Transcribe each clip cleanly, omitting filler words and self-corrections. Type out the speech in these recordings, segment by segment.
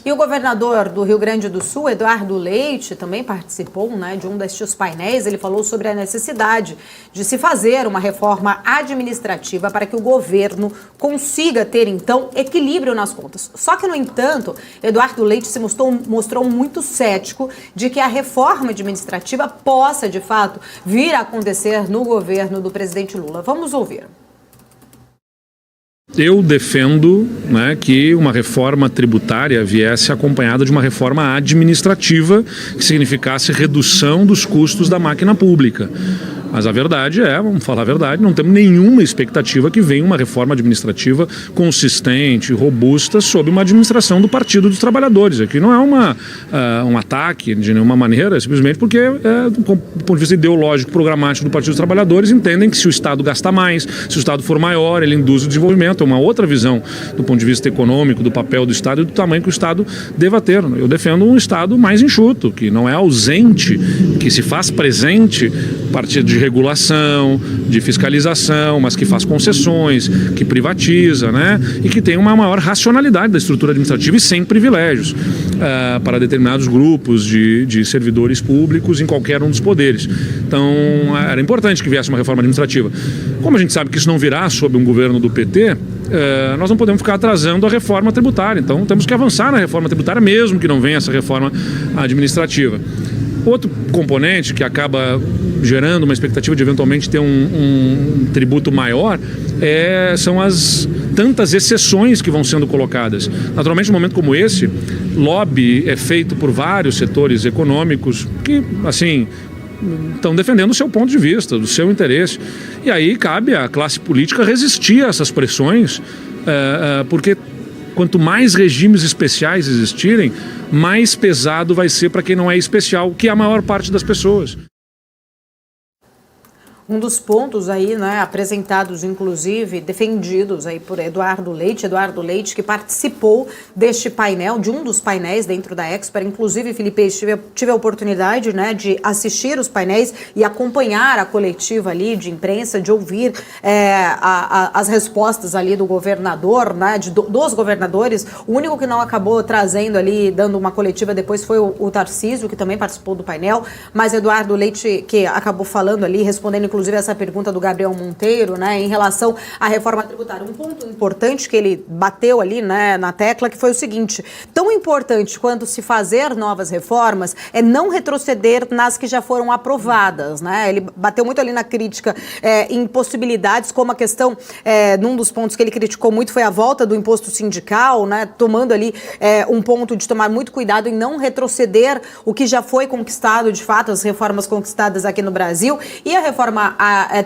E o governador do Rio Grande do Sul, Eduardo Leite, também participou, né, de um destes painéis. Ele falou sobre a necessidade de se fazer uma reforma administrativa para que o governo consiga ter, então, equilíbrio nas contas. Só que, no entanto, Eduardo Leite se mostrou muito cético de que a reforma administrativa possa, de fato, vir a acontecer no governo do presidente Lula. Vamos ouvir. Eu defendo, né, que uma reforma tributária viesse acompanhada de uma reforma administrativa que significasse redução dos custos da máquina pública. Mas a verdade é, vamos falar a verdade, não temos nenhuma expectativa que venha uma reforma administrativa consistente, robusta, sob uma administração do Partido dos Trabalhadores. Aqui não é um ataque de nenhuma maneira, simplesmente porque, do ponto de vista ideológico, programático do Partido dos Trabalhadores, entendem que se o Estado gasta mais, se o Estado for maior, ele induz o desenvolvimento. É uma outra visão do ponto de vista econômico, do papel do Estado e do tamanho que o Estado deva ter. Eu defendo um Estado mais enxuto, que não é ausente, que se faz presente a partir de regulação, de fiscalização, mas que faz concessões, que privatiza, né? E que tem uma maior racionalidade da estrutura administrativa e sem privilégios para determinados grupos de servidores públicos em qualquer um dos poderes. Então, era importante que viesse uma reforma administrativa. Como a gente sabe que isso não virá sob um governo do PT, nós não podemos ficar atrasando a reforma tributária. Então, temos que avançar na reforma tributária, mesmo que não venha essa reforma administrativa. Outro componente que acaba gerando uma expectativa de eventualmente ter um tributo maior são as tantas exceções que vão sendo colocadas. Naturalmente, num momento como esse, lobby é feito por vários setores econômicos que, assim, estão defendendo o seu ponto de vista, do seu interesse. E aí cabe à classe política resistir a essas pressões, porque quanto mais regimes especiais existirem, mais pesado vai ser para quem não é especial, que é a maior parte das pessoas. Um dos pontos aí, né, apresentados, inclusive, defendidos aí por Eduardo Leite, que participou deste painel, de um dos painéis dentro da Expert. Inclusive, Felipe, tive a oportunidade, né, de assistir os painéis e acompanhar a coletiva ali de imprensa, de ouvir as respostas ali do governador, né, dos governadores. O único que não acabou trazendo ali, dando uma coletiva depois, foi o Tarcísio, que também participou do painel, mas Eduardo Leite, que acabou falando ali, respondendo inclusive essa pergunta do Gabriel Monteiro, né, em relação à reforma tributária. Um ponto importante que ele bateu ali, né, na tecla, que foi o seguinte: tão importante quanto se fazer novas reformas é não retroceder nas que já foram aprovadas, né? Ele bateu muito ali na crítica em possibilidades, como a questão, num dos pontos que ele criticou muito foi a volta do imposto sindical, né, tomando ali um ponto de tomar muito cuidado em não retroceder o que já foi conquistado, de fato, as reformas conquistadas aqui no Brasil, e a reforma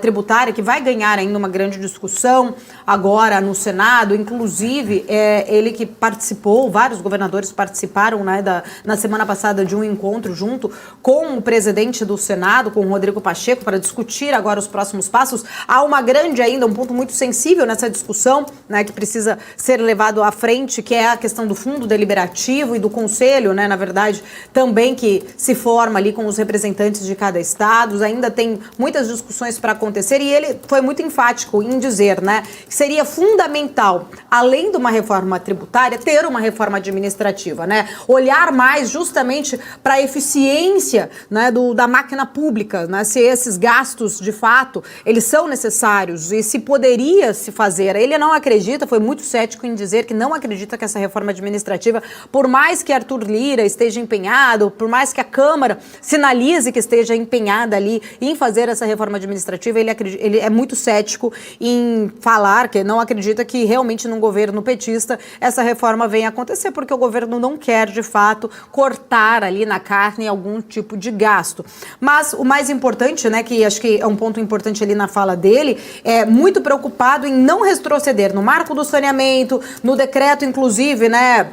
tributária, que vai ganhar ainda uma grande discussão agora no Senado. Inclusive, ele que participou, vários governadores participaram, né, na semana passada de um encontro junto com o presidente do Senado, com o Rodrigo Pacheco, para discutir agora os próximos passos. Há um ponto muito sensível nessa discussão, né, que precisa ser levado à frente, que é a questão do fundo deliberativo e do conselho, né, na verdade, também que se forma ali com os representantes de cada estado. Ainda tem muitas discussões para acontecer, e ele foi muito enfático em dizer, né, que seria fundamental, além de uma reforma tributária, ter uma reforma administrativa, né, olhar mais justamente para a eficiência, né, da máquina pública, né, se esses gastos, de fato, eles são necessários e se poderia se fazer. Ele não acredita, foi muito cético em dizer que não acredita que essa reforma administrativa, por mais que Arthur Lira esteja empenhado, por mais que a Câmara sinalize que esteja empenhada ali em fazer essa reforma administrativa, ele é muito cético em falar que não acredita que realmente num governo petista essa reforma venha acontecer, porque o governo não quer, de fato, cortar ali na carne algum tipo de gasto. Mas o mais importante, né, que acho que é um ponto importante ali na fala dele, é muito preocupado em não retroceder no marco do saneamento, no decreto, inclusive, né,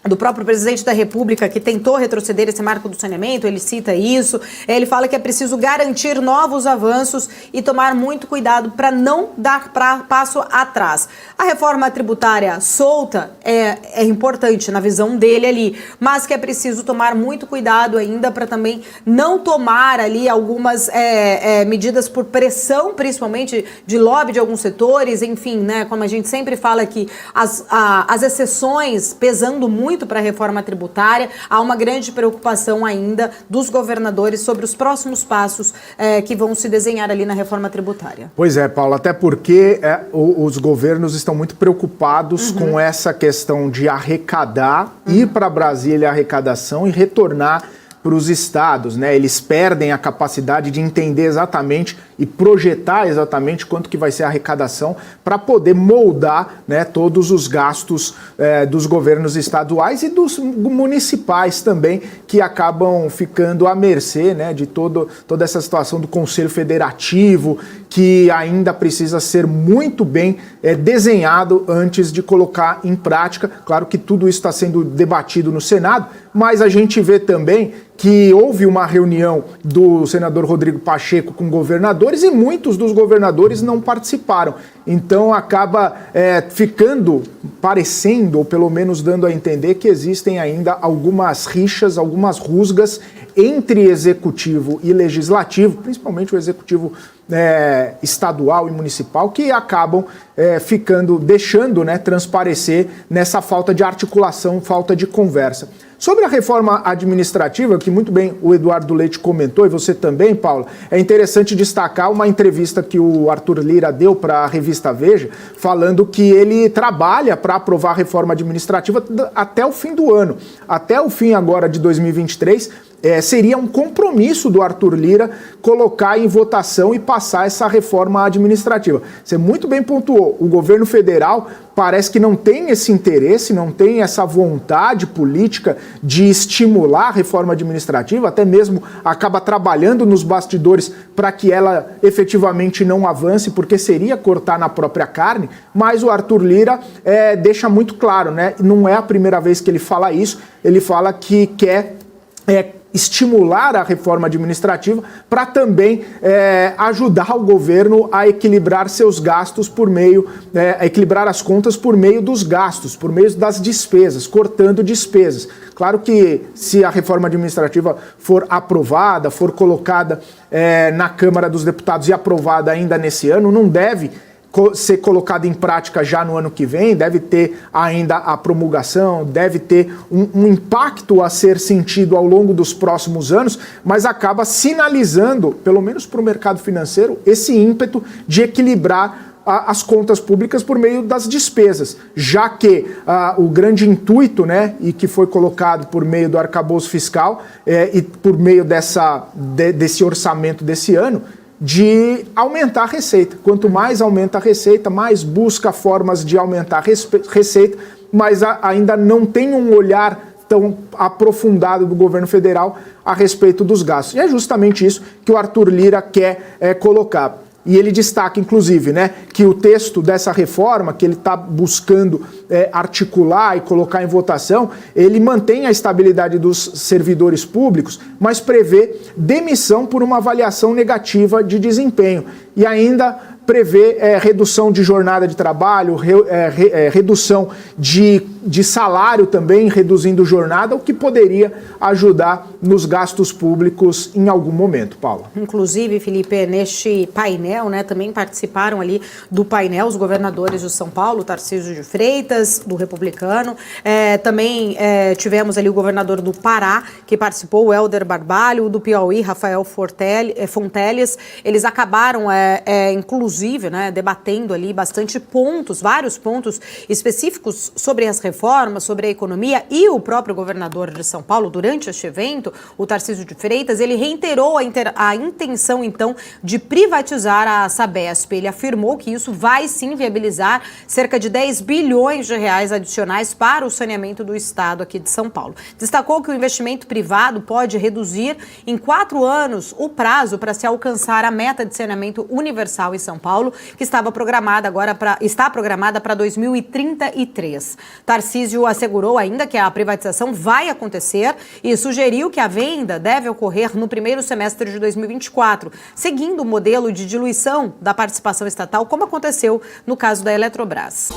do próprio presidente da República, que tentou retroceder esse marco do saneamento. Ele cita isso, ele fala que é preciso garantir novos avanços e tomar muito cuidado para não dar passo atrás. A reforma tributária solta é importante na visão dele ali, mas que é preciso tomar muito cuidado ainda para também não tomar ali algumas medidas por pressão, principalmente de lobby de alguns setores, enfim, né, como a gente sempre fala aqui, as exceções pesando muito muito para a reforma tributária. Há uma grande preocupação ainda dos governadores sobre os próximos passos que vão se desenhar ali na reforma tributária. Pois é, Paulo, até porque os governos estão muito preocupados com essa questão de arrecadar, ir para Brasília a arrecadação e retornar para os estados, né? Eles perdem a capacidade de entender exatamente e projetar exatamente quanto que vai ser a arrecadação para poder moldar, né, todos os gastos dos governos estaduais e dos municipais também, que acabam ficando à mercê, né, de toda essa situação do Conselho Federativo, que ainda precisa ser muito bem desenhado antes de colocar em prática. Claro que tudo isso está sendo debatido no Senado, mas a gente vê também que houve uma reunião do senador Rodrigo Pacheco com governadores e muitos dos governadores não participaram. Então acaba ficando parecendo, ou pelo menos dando a entender, que existem ainda algumas rixas, algumas rusgas entre executivo e legislativo, principalmente o executivo estadual e municipal, que acabam deixando, né, transparecer nessa falta de articulação, falta de conversa. Sobre a reforma administrativa, que muito bem o Eduardo Leite comentou, e você também, Paulo, é interessante destacar uma entrevista que o Arthur Lira deu para a revista Veja, falando que ele trabalha para aprovar a reforma administrativa até o fim do ano. Até o fim agora de 2023, seria um compromisso do Arthur Lira colocar em votação e passar essa reforma administrativa. Você muito bem pontuou, o governo federal parece que não tem esse interesse, não tem essa vontade política de estimular a reforma administrativa, até mesmo acaba trabalhando nos bastidores para que ela efetivamente não avance, porque seria cortar na própria carne, mas o Arthur Lira deixa muito claro, né? Não é a primeira vez que ele fala isso, ele fala que quer estimular a reforma administrativa para também ajudar o governo a equilibrar seus gastos por meio, a equilibrar as contas por meio dos gastos, por meio das despesas, cortando despesas. Claro que se a reforma administrativa for aprovada, for colocada na Câmara dos Deputados e aprovada ainda nesse ano, não deve ser colocado em prática já no ano que vem, deve ter ainda a promulgação, deve ter um impacto a ser sentido ao longo dos próximos anos, mas acaba sinalizando, pelo menos para o mercado financeiro, esse ímpeto de equilibrar as contas públicas por meio das despesas, já que o grande intuito, né, e que foi colocado por meio do arcabouço fiscal e por meio desse orçamento desse ano, de aumentar a receita. Quanto mais aumenta a receita, mais busca formas de aumentar a receita, mas ainda não tem um olhar tão aprofundado do governo federal a respeito dos gastos. E é justamente isso que o Arthur Lira quer colocar. E ele destaca, inclusive, né, que o texto dessa reforma, que ele está buscando articular e colocar em votação, ele mantém a estabilidade dos servidores públicos, mas prevê demissão por uma avaliação negativa de desempenho. E ainda prevê redução de jornada de trabalho, redução de salário também, reduzindo jornada, o que poderia ajudar nos gastos públicos em algum momento, Paula. Inclusive, Felipe, neste painel, né, também participaram ali do painel os governadores de São Paulo, Tarcísio de Freitas, do Republicano, também tivemos ali o governador do Pará, que participou, o Helder Barbalho, o do Piauí, Rafael Fonteles. Eles acabaram, inclusive, né, debatendo ali bastante pontos, vários pontos específicos sobre as reformas, sobre a economia, e o próprio governador de São Paulo, durante este evento, o Tarcísio de Freitas, ele reiterou a intenção, então, de privatizar a Sabesp. Ele afirmou que isso vai, sim, viabilizar cerca de 10 bilhões de reais adicionais para o saneamento do estado aqui de São Paulo. Destacou que o investimento privado pode reduzir em 4 anos o prazo para se alcançar a meta de saneamento universal em São Paulo, que está programada para 2033. Tarcísio assegurou ainda que a privatização vai acontecer e sugeriu que a venda deve ocorrer no primeiro semestre de 2024, seguindo o modelo de diluição da participação estatal, como aconteceu no caso da Eletrobras.